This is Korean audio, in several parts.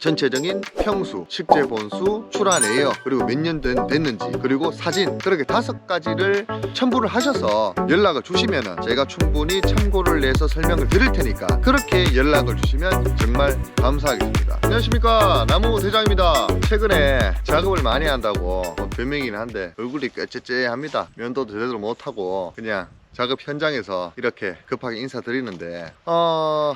전체적인 평수, 식재 본수, 출하내역, 그리고 몇 년 됐는지, 그리고 사진, 그렇게 5가지를 첨부를 하셔서 연락을 주시면은 제가 충분히 참고를 해서 설명을 드릴 테니까 그렇게 연락을 주시면 정말 감사하겠습니다. 안녕하십니까, 나무대장입니다. 최근에 작업을 많이 한다고 별명이긴 한데 얼굴이 꽤 째째합니다. 면도도 제대로 못하고 그냥 작업 현장에서 이렇게 급하게 인사드리는데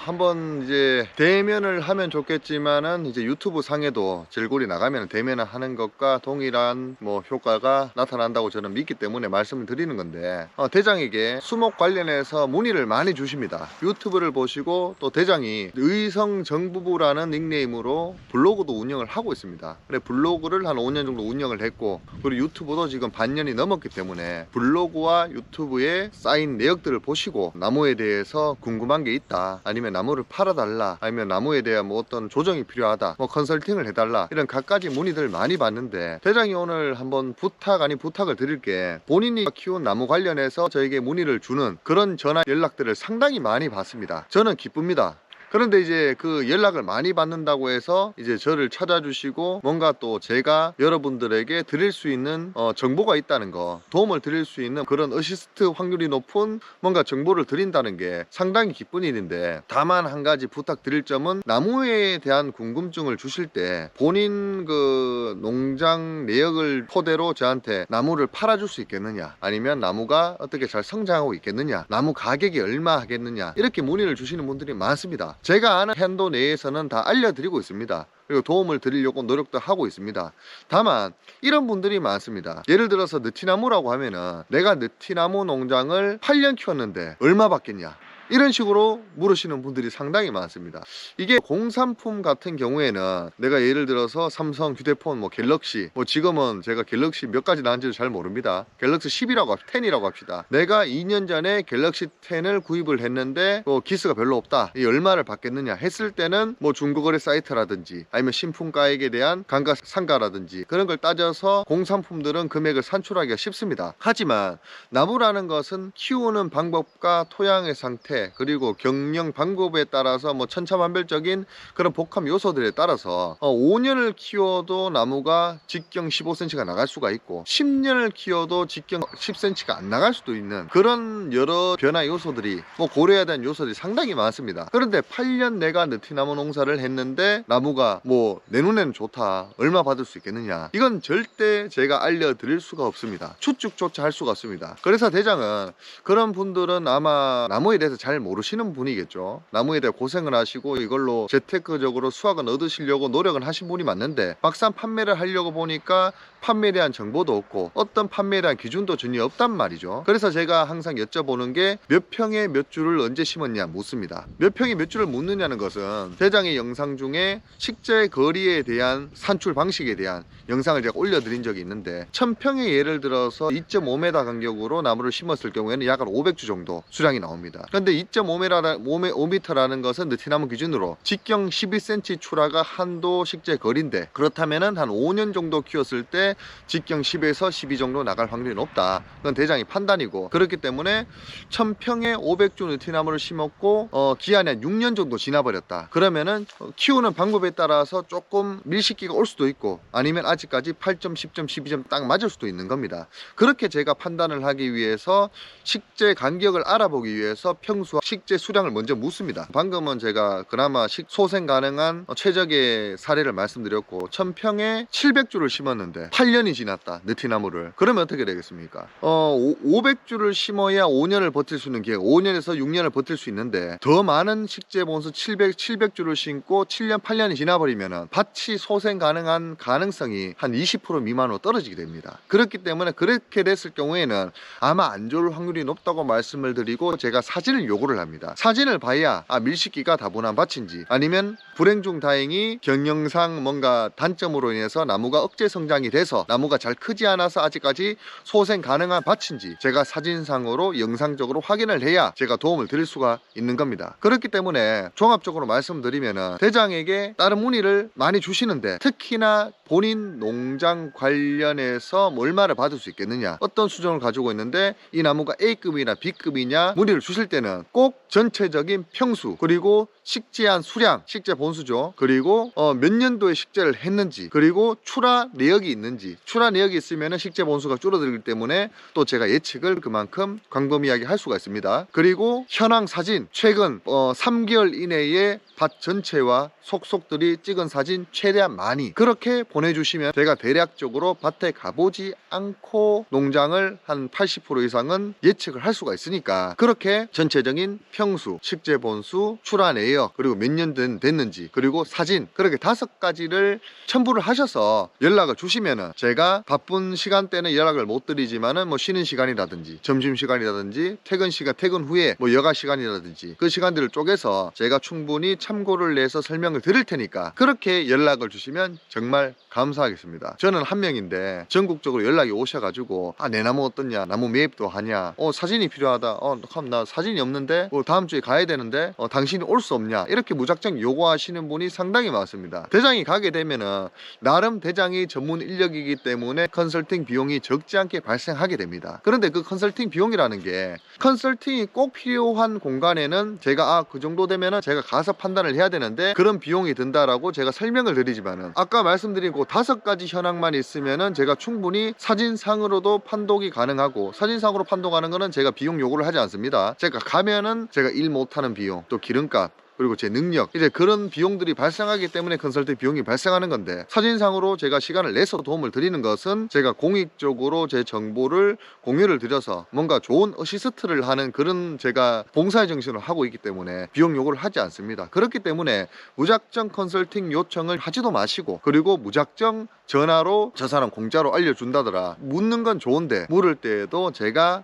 한번 이제 대면을 하면 좋겠지만은 이제 유튜브 상에도 질굴이 나가면 대면을 하는 것과 동일한 뭐 효과가 나타난다고 저는 믿기 때문에 말씀을 드리는 건데, 대장에게 수목 관련해서 문의를 많이 주십니다. 유튜브를 보시고 또 대장이 의성정부부라는 닉네임으로 블로그도 운영을 하고 있습니다. 그래, 블로그를 한 5년 정도 운영을 했고, 그리고 유튜브도 지금 반년이 넘었기 때문에 블로그와 유튜브에 쌓인 내역들을 보시고 나무에 대해서 궁금한 게 있다, 아니면 나무를 팔아달라, 아니면 나무에 대한 뭐 어떤 조정이 필요하다, 뭐 컨설팅을 해달라, 이런 갖가지 문의들 많이 받는데, 대장이 오늘 한번 부탁 아닌 부탁을 드릴게, 본인이 키운 나무 관련해서 저에게 문의를 주는 그런 전화 연락들을 상당히 많이 받습니다. 저는 기쁩니다. 그런데 이제 그 연락을 많이 받는다고 해서 이제 저를 찾아주시고 뭔가 또 제가 여러분들에게 드릴 수 있는 정보가 있다는 거, 도움을 드릴 수 있는 그런 어시스트 확률이 높은 뭔가 정보를 드린다는 게 상당히 기쁜 일인데, 다만 한 가지 부탁드릴 점은, 나무에 대한 궁금증을 주실 때 본인 그 농장 내역을 토대로 저한테 나무를 팔아줄 수 있겠느냐, 아니면 나무가 어떻게 잘 성장하고 있겠느냐, 나무 가격이 얼마 하겠느냐, 이렇게 문의를 주시는 분들이 많습니다. 제가 아는 한도 내에서는 다 알려드리고 있습니다. 그리고 도움을 드리려고 노력도 하고 있습니다. 다만 이런 분들이 많습니다. 예를 들어서 느티나무라고 하면은, 내가 느티나무 농장을 8년 키웠는데 얼마 받겠냐, 이런 식으로 물으시는 분들이 상당히 많습니다. 이게 공산품 같은 경우에는 내가 예를 들어서 삼성 휴대폰, 뭐 갤럭시, 뭐 지금은 제가 갤럭시 몇 가지 나왔는지도 잘 모릅니다. 갤럭시 10이라고 10이라고 합시다. 내가 2년 전에 갤럭시 10을 구입을 했는데 뭐 기스가 별로 없다, 이 얼마를 받겠느냐 했을 때는 뭐 중고거래 사이트라든지 아니면 신품가액에 대한 감가상가라든지 그런 걸 따져서 공산품들은 금액을 산출하기가 쉽습니다. 하지만 나무라는 것은 키우는 방법과 토양의 상태, 그리고 경영 방법에 따라서 뭐 천차만별적인 그런 복합 요소들에 따라서 5년을 키워도 나무가 직경 15cm가 나갈 수가 있고, 10년을 키워도 직경 10cm가 안 나갈 수도 있는 그런 여러 변화 요소들이, 뭐 고려해야 되는 요소들이 상당히 많습니다. 그런데 8년 내가 느티나무 농사를 했는데 나무가 뭐 내 눈에는 좋다, 얼마 받을 수 있겠느냐, 이건 절대 제가 알려드릴 수가 없습니다. 추측조차 할 수가 없습니다. 그래서 대장은, 그런 분들은 아마 나무에 대해서 잘 모르시는 분이겠죠. 나무에 대해 고생을 하시고 이걸로 재테크적으로 수확을 얻으시려고 노력은 하신 분이 맞는데, 막상 판매를 하려고 보니까 판매에 대한 정보도 없고 어떤 판매에 대한 기준도 전혀 없단 말이죠. 그래서 제가 항상 여쭤보는 게, 몇 평에 몇 줄을 언제 심었냐 묻습니다. 몇 평에 몇 줄을 묻느냐는 것은, 대장의 영상 중에 식재 거리에 대한 산출 방식에 대한 영상을 제가 올려드린 적이 있는데, 1000평에 예를 들어서 2.5m 간격으로 나무를 심었을 경우에는 약 500주 정도 수량이 나옵니다. 그런데 2.5m라는 것은 느티나무 기준으로 직경 12cm 출하가 한도 식재 거리인데, 그렇다면은 한 5년 정도 키웠을 때 직경 10에서 12 정도 나갈 확률이 높다. 그건 대장의 판단이고, 그렇기 때문에 1000평에 500주 느티나무를 심었고 기한이 한 6년 정도 지나버렸다. 그러면은 키우는 방법에 따라서 조금 밀식기가 올 수도 있고, 아니면 아직까지 8점, 10점, 12점 딱 맞을 수도 있는 겁니다. 그렇게 제가 판단을 하기 위해서 식재 간격을 알아보기 위해서 평수와 식재 수량을 먼저 묻습니다. 방금은 제가 그나마 소생 가능한 최적의 사례를 말씀드렸고, 1000평에 700주를 심었는데 8년이 지났다, 느티나무를. 그러면 어떻게 되겠습니까? 500주를 심어야 5년을 버틸 수 있는 기회, 5년에서 6년을 버틸 수 있는데, 더 많은 식재 본수 700주를 심고 7년, 8년이 지나버리면 밭이 소생 가능한 가능성이 한 20% 미만으로 떨어지게 됩니다. 그렇기 때문에 그렇게 됐을 경우에는 아마 안 좋을 확률이 높다고 말씀을 드리고, 제가 사진을 요구를 합니다. 사진을 봐야 밀식기가 다분한 밭인지, 아니면 불행 중 다행히 경영상 뭔가 단점으로 인해서 나무가 억제 성장이 돼서 나무가 잘 크지 않아서 아직까지 소생 가능한 밭인지 제가 사진상으로 영상적으로 확인을 해야 제가 도움을 드릴 수가 있는 겁니다. 그렇기 때문에 종합적으로 말씀드리면, 대장에게 다른 문의를 많이 주시는데, 특히나 본인 농장 관련해서 얼마를 받을 수 있겠느냐, 어떤 수준을 가지고 있는데 이 나무가 A급이나 B급이냐 문의를 주실 때는 꼭 전체적인 평수, 그리고 식재한 수량, 식재 본수죠. 그리고 몇 년도에 식재를 했는지, 그리고 출하 내역이 있는지. 출하 내역이 있으면 식재 본수가 줄어들기 때문에 또 제가 예측을 그만큼 광범위하게 할 수가 있습니다. 그리고 현황 사진, 최근 3개월 이내에 밭 전체와 속속들이 찍은 사진 최대한 많이 그렇게 보내주시면 제가 대략적으로 밭에 가보지 않고 농장을 한 80% 이상은 예측을 할 수가 있으니까, 그렇게 전체적인 평수, 식재 본수, 출하 내역, 그리고 몇 년 됐는지, 그리고 사진, 그렇게 5가지를 첨부를 하셔서 연락을 주시면은 제가 바쁜 시간대는 연락을 못 드리지만은 뭐 쉬는 시간이라든지 점심시간이라든지 퇴근 시간, 퇴근 후에 뭐 여가 시간이라든지 그 시간들을 쪼개서 제가 충분히 참고를 내서 설명을 드릴 테니까 그렇게 연락을 주시면 정말 감사하겠습니다. 저는 한 명인데 전국적으로 연락이 오셔가지고 내 나무 어떻냐, 나무 매입도 하냐, 사진이 필요하다, 그럼 나 사진이 없는데 다음 주에 가야 되는데 당신이 올 수 없냐, 이렇게 무작정 요구하시는 분이 상당히 많습니다. 대장이 가게 되면은 나름 대장이 전문 인력이기 때문에 컨설팅 비용이 적지 않게 발생하게 됩니다. 그런데 그 컨설팅 비용이라는 게, 컨설팅이 꼭 필요한 공간에는 제가 그 정도 되면은 제가 가서 판단을 해야 되는데 그런 비용이 든다라고 제가 설명을 드리지만은, 아까 말씀드린 그 5가지 현황만 있으면은 제가 충분히 사진상으로도 판독이 가능하고, 사진상으로 판독하는 거는 제가 비용 요구를 하지 않습니다. 제가 가면은 제가 일 못하는 비용, 또 기름값, 그리고 제 능력, 이제 그런 비용들이 발생하기 때문에 컨설팅 비용이 발생하는 건데, 사진상으로 제가 시간을 내서 도움을 드리는 것은 제가 공익적으로 제 정보를 공유를 드려서 뭔가 좋은 어시스트를 하는 그런 제가 봉사의 정신을 하고 있기 때문에 비용 요구를 하지 않습니다. 그렇기 때문에 무작정 컨설팅 요청을 하지도 마시고, 그리고 무작정 전화로 저 사람 공짜로 알려준다더라, 묻는 건 좋은데 물을 때에도 제가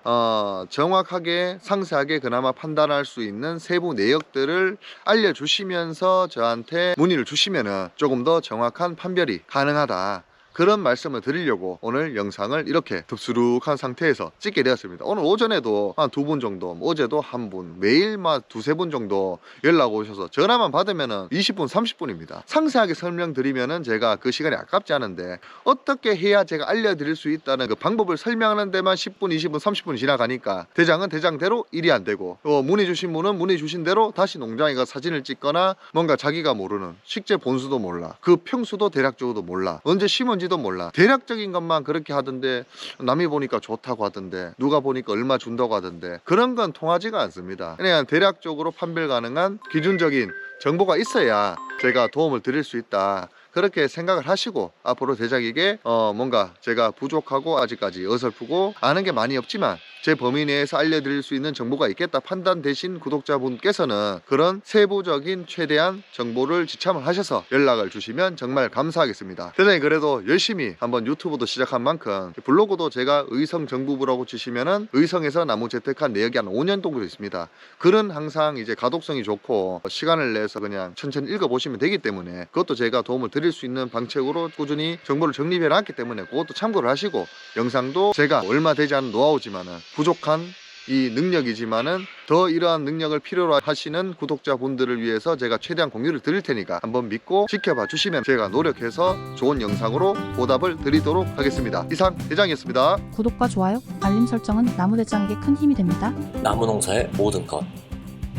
정확하게 상세하게 그나마 판단할 수 있는 세부 내역들을 알려주시면서 저한테 문의를 주시면은 조금 더 정확한 판별이 가능하다, 그런 말씀을 드리려고 오늘 영상을 이렇게 덥수룩한 상태에서 찍게 되었습니다. 오늘 오전에도 한 2분 정도, 어제도 1분, 매일만 2-3분 정도 연락 오셔서 전화만 받으면은 20분, 30분입니다. 상세하게 설명드리면은 제가 그 시간이 아깝지 않은데, 어떻게 해야 제가 알려드릴 수 있다는 그 방법을 설명하는 데만 10분, 20분, 30분이 지나가니까 대장은 대장대로 일이 안 되고, 문의 주신 분은 문의 주신 대로 다시 농장에 가 사진을 찍거나 뭔가 자기가 모르는 식재 본수도 몰라, 그 평수도 대략적으로도 몰라, 언제 심은지도 몰라, 대략적인 것만 그렇게 하던데, 남이 보니까 좋다고 하던데, 누가 보니까 얼마 준다고 하던데, 그런 건 통하지가 않습니다. 그냥 대략적으로 판별 가능한 기준적인 정보가 있어야 제가 도움을 드릴 수 있다, 그렇게 생각을 하시고 앞으로 대장에게 뭔가 제가 부족하고 아직까지 어설프고 아는 게 많이 없지만 제 범위 내에서 알려드릴 수 있는 정보가 있겠다 판단되신 구독자분께서는 그런 세부적인 최대한 정보를 지참을 하셔서 연락을 주시면 정말 감사하겠습니다. 대장이 그래도 열심히 한번 유튜브도 시작한 만큼 블로그도 제가 의성정부부라고 치시면은 의성에서 나무 재택한 내역이 한 5년 정도 있습니다. 글은 항상 이제 가독성이 좋고 시간을 내서 그냥 천천히 읽어보시면 되기 때문에 그것도 제가 도움을 드릴 수 있는 방책으로 꾸준히 정보를 정립해 놨기 때문에 그것도 참고를 하시고, 영상도 제가 얼마 되지 않은 노하우지만은 부족한 이 능력이지만은 더 이러한 능력을 필요로 하시는 구독자분들을 위해서 제가 최대한 공유를 드릴 테니까 한번 믿고 지켜봐 주시면 제가 노력해서 좋은 영상으로 보답을 드리도록 하겠습니다. 이상 대장이었습니다. 구독과 좋아요, 알림 설정은 나무대장에게 큰 힘이 됩니다. 나무 농사의 모든 것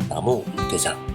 나무 대장.